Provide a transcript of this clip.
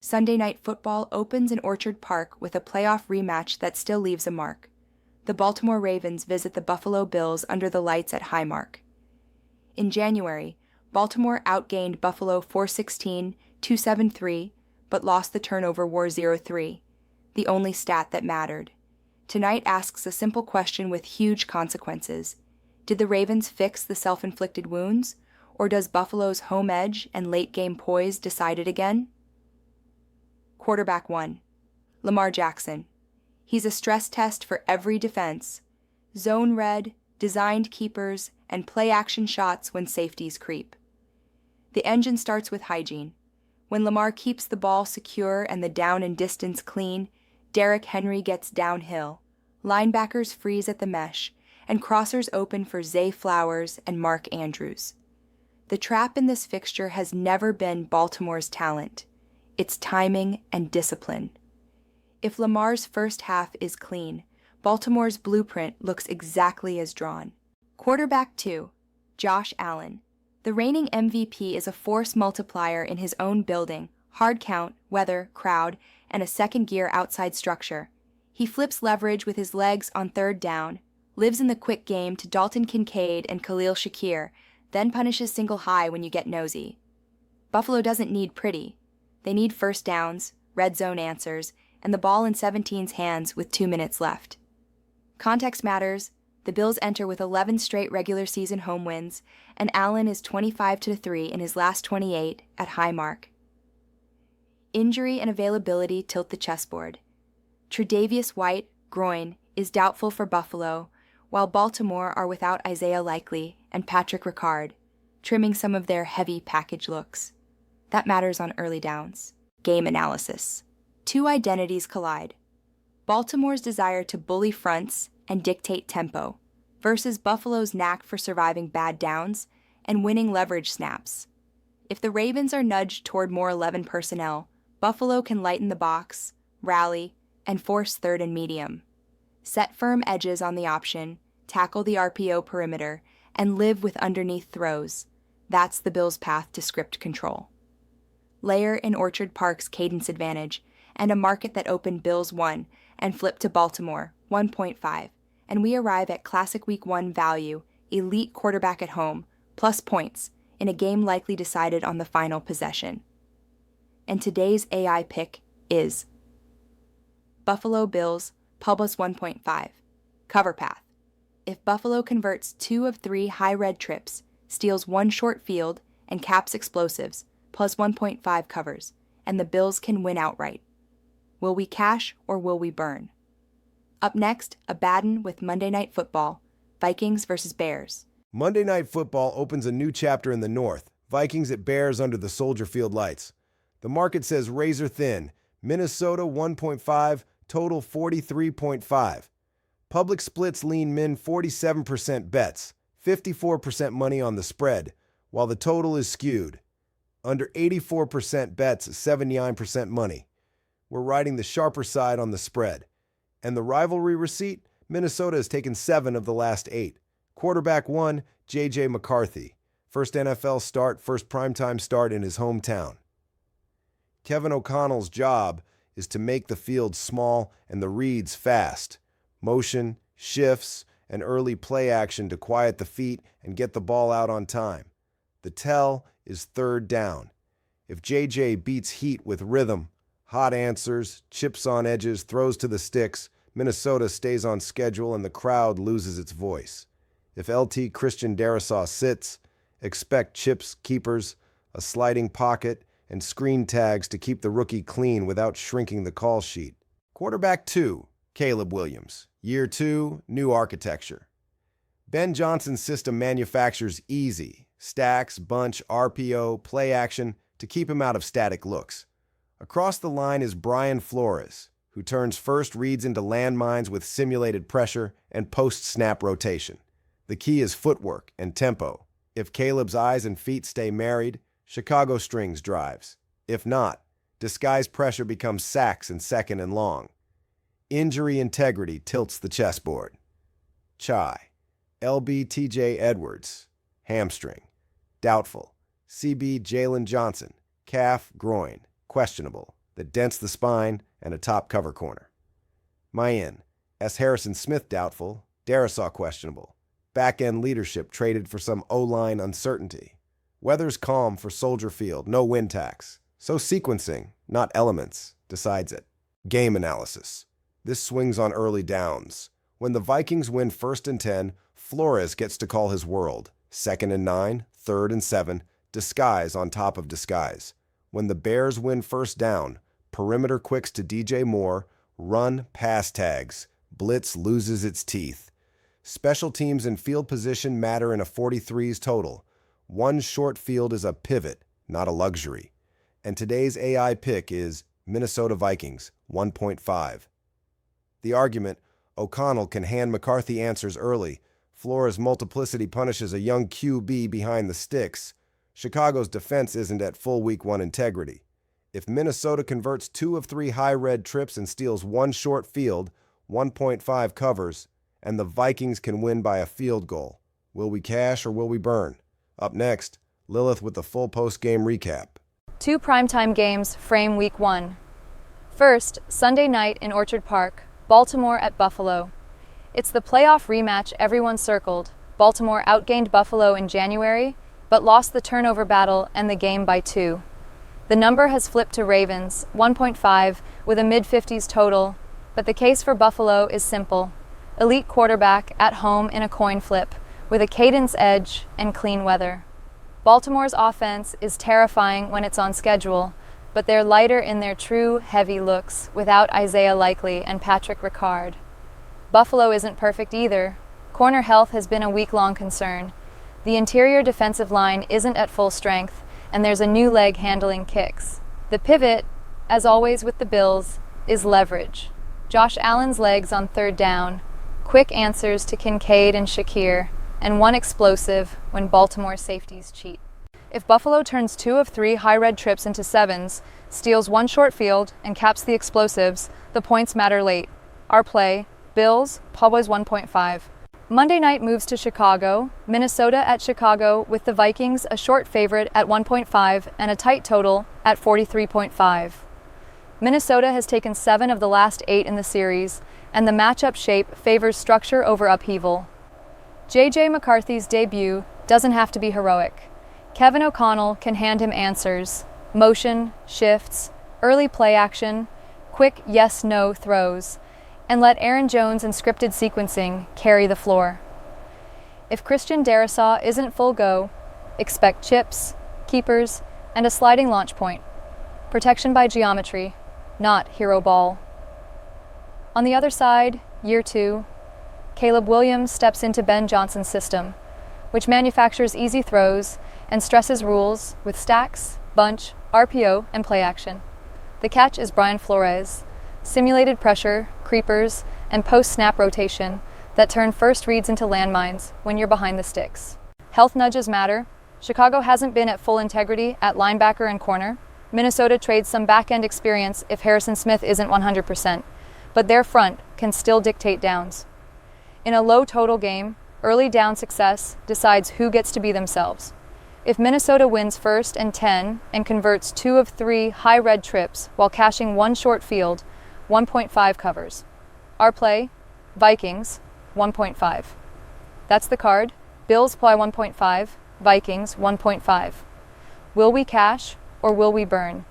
Sunday Night Football opens in Orchard Park with a playoff rematch that still leaves a mark. The Baltimore Ravens visit the Buffalo Bills under the lights at Highmark. In January, Baltimore outgained Buffalo 416-273, but lost the turnover war 0-3, the only stat that mattered. Tonight asks a simple question with huge consequences. Did the Ravens fix the self-inflicted wounds, or does Buffalo's home edge and late-game poise decide it again? Quarterback 1. Lamar Jackson. He's a stress test for every defense. Zone read, designed keepers, and play-action shots when safeties creep. The engine starts with hygiene. When Lamar keeps the ball secure and the down and distance clean, Derrick Henry gets downhill. Linebackers freeze at the mesh, and crossers open for Zay Flowers and Mark Andrews. The trap in this fixture has never been Baltimore's talent. It's timing and discipline. If Lamar's first half is clean, Baltimore's blueprint looks exactly as drawn. Quarterback 2. Josh Allen. The reigning MVP is a force multiplier in his own building, hard count, weather, crowd, and a second gear outside structure. He flips leverage with his legs on third down, lives in the quick game to Dalton Kincaid and Khalil Shakir, then punishes single high when you get nosy. Buffalo doesn't need pretty. They need first downs, red zone answers, and the ball in 17's hands with 2 minutes left. Context matters. The Bills enter with 11 straight regular season home wins, and Allen is 25-3 in his last 28 at Highmark. Injury and availability tilt the chessboard. Tre'Davious White, groin, is doubtful for Buffalo, while Baltimore are without Isaiah Likely and Patrick Ricard, trimming some of their heavy package looks. That matters on early downs. Game analysis. Two identities collide. Baltimore's desire to bully fronts and dictate tempo versus Buffalo's knack for surviving bad downs and winning leverage snaps. If the Ravens are nudged toward more 11 personnel, Buffalo can lighten the box, rally, and force third and medium. Set firm edges on the option, tackle the RPO perimeter, and live with underneath throws. That's the Bills' path to script control. Layer in Orchard Park's cadence advantage and a market that opened Bills 1 and flipped to Baltimore 1.5, and we arrive at classic Week 1 value, elite quarterback at home, plus points, in a game likely decided on the final possession. And today's AI pick is Buffalo Bills, Publis 1.5, cover path. If Buffalo converts 2 of 3 high red trips, steals 1 short field, and caps explosives, plus 1.5 covers, and the Bills can win outright. Will we cash or will we burn? Up next, a Baden with Monday Night Football, Vikings versus Bears. Monday Night Football opens a new chapter in the North, Vikings at Bears under the Soldier Field lights. The market says razor thin, Minnesota 1.5, total 43.5. Public splits lean min 47% bets, 54% money on the spread, while the total is skewed. Under 84% bets, 79% money. We're riding the sharper side on the spread. And the rivalry receipt, Minnesota has taken 7 of the last 8. Quarterback 1, J.J. McCarthy. First NFL start, first primetime start in his hometown. Kevin O'Connell's job is to make the field small and the reads fast. Motion, shifts, and early play action to quiet the feet and get the ball out on time. The tell is third down. If J.J. beats heat with rhythm, hot answers, chips on edges, throws to the sticks, Minnesota stays on schedule and the crowd loses its voice. If LT Christian Darrisaw sits, expect chips, keepers, a sliding pocket, and screen tags to keep the rookie clean without shrinking the call sheet. Quarterback 2, Caleb Williams. Year 2, new architecture. Ben Johnson's system manufactures easy, stacks, bunch, RPO, play action to keep him out of static looks. Across the line is Brian Flores, who turns first reads into landmines with simulated pressure and post-snap rotation. The key is footwork and tempo. If Caleb's eyes and feet stay married, Chicago strings drives. If not, disguised pressure becomes sacks and second and long. Injury integrity tilts the chessboard. Chai. LB TJ Edwards. Hamstring. Doubtful. CB Jalen Johnson. Calf, groin. Questionable. that dents the spine, and a top cover corner. My in. S. Harrison Smith doubtful, Darisaw questionable. Back-end leadership traded for some O-line uncertainty. Weather's calm for Soldier Field, no wind tax. So sequencing, not elements, decides it. Game analysis. This swings on early downs. When the Vikings win 1st and 10, Flores gets to call his world. 2nd and 9, 3rd and 7, disguise on top of disguise. When the Bears win 1st down, perimeter quicks to DJ Moore, run pass tags. Blitz loses its teeth. Special teams and field position matter in a 43's total. One short field is a pivot, not a luxury. And today's AI pick is Minnesota Vikings, 1.5. The argument, O'Connell can hand McCarthy answers early. Flores' multiplicity punishes a young QB behind the sticks. Chicago's defense isn't at full week 1 integrity. If Minnesota converts 2 of 3 high red trips and steals one short field, 1.5 covers, and the Vikings can win by a field goal. Will we cash or will we burn? Up next, Lilith with the full post-game recap. 2 primetime games frame Week 1. First, Sunday night in Orchard Park, Baltimore at Buffalo. It's the playoff rematch everyone circled. Baltimore outgained Buffalo in January, but lost the turnover battle and the game by 2. The number has flipped to Ravens, 1.5, with a mid-50s total, but the case for Buffalo is simple. Elite quarterback at home in a coin flip, with a cadence edge and clean weather. Baltimore's offense is terrifying when it's on schedule, but they're lighter in their true heavy looks without Isaiah Likely and Patrick Ricard. Buffalo isn't perfect either. Corner health has been a week-long concern. The interior defensive line isn't at full strength, and there's a new leg handling kicks. The pivot, as always with the Bills, is leverage. Josh Allen's legs on 3rd down, quick answers to Kincaid and Shakir, and one explosive when Baltimore safeties cheat. If Buffalo turns 2 of 3 high red trips into 7s, steals one short field, and caps the explosives, the points matter late. Our play, Bills, Cowboys 1.5. Monday night moves to Chicago, Minnesota at Chicago, with the Vikings a short favorite at 1.5 and a tight total at 43.5. Minnesota has taken 7 of the last 8 in the series, and the matchup shape favors structure over upheaval. J.J. McCarthy's debut doesn't have to be heroic. Kevin O'Connell can hand him answers, motion, shifts, early play action, quick yes-no throws, and let Aaron Jones and scripted sequencing carry the floor. If Christian Darisaw isn't full go, expect chips, keepers, and a sliding launch point. Protection by geometry, not hero ball. On the other side, year 2, Caleb Williams steps into Ben Johnson's system, which manufactures easy throws and stresses rules with stacks, bunch, RPO, and play action. The catch is Brian Flores, simulated pressure, creepers, and post-snap rotation that turn first reads into landmines when you're behind the sticks. Health nudges matter. Chicago hasn't been at full integrity at linebacker and corner. Minnesota trades some back-end experience if Harrison Smith isn't 100%, but their front can still dictate downs. In a low-total game, early down success decides who gets to be themselves. If Minnesota wins 1st and 10 and converts 2 of 3 high red trips while cashing one short field, 1.5 covers. Our play, Vikings, 1.5. That's the card. Bills play 1.5, Vikings 1.5. Will we cash or will we burn?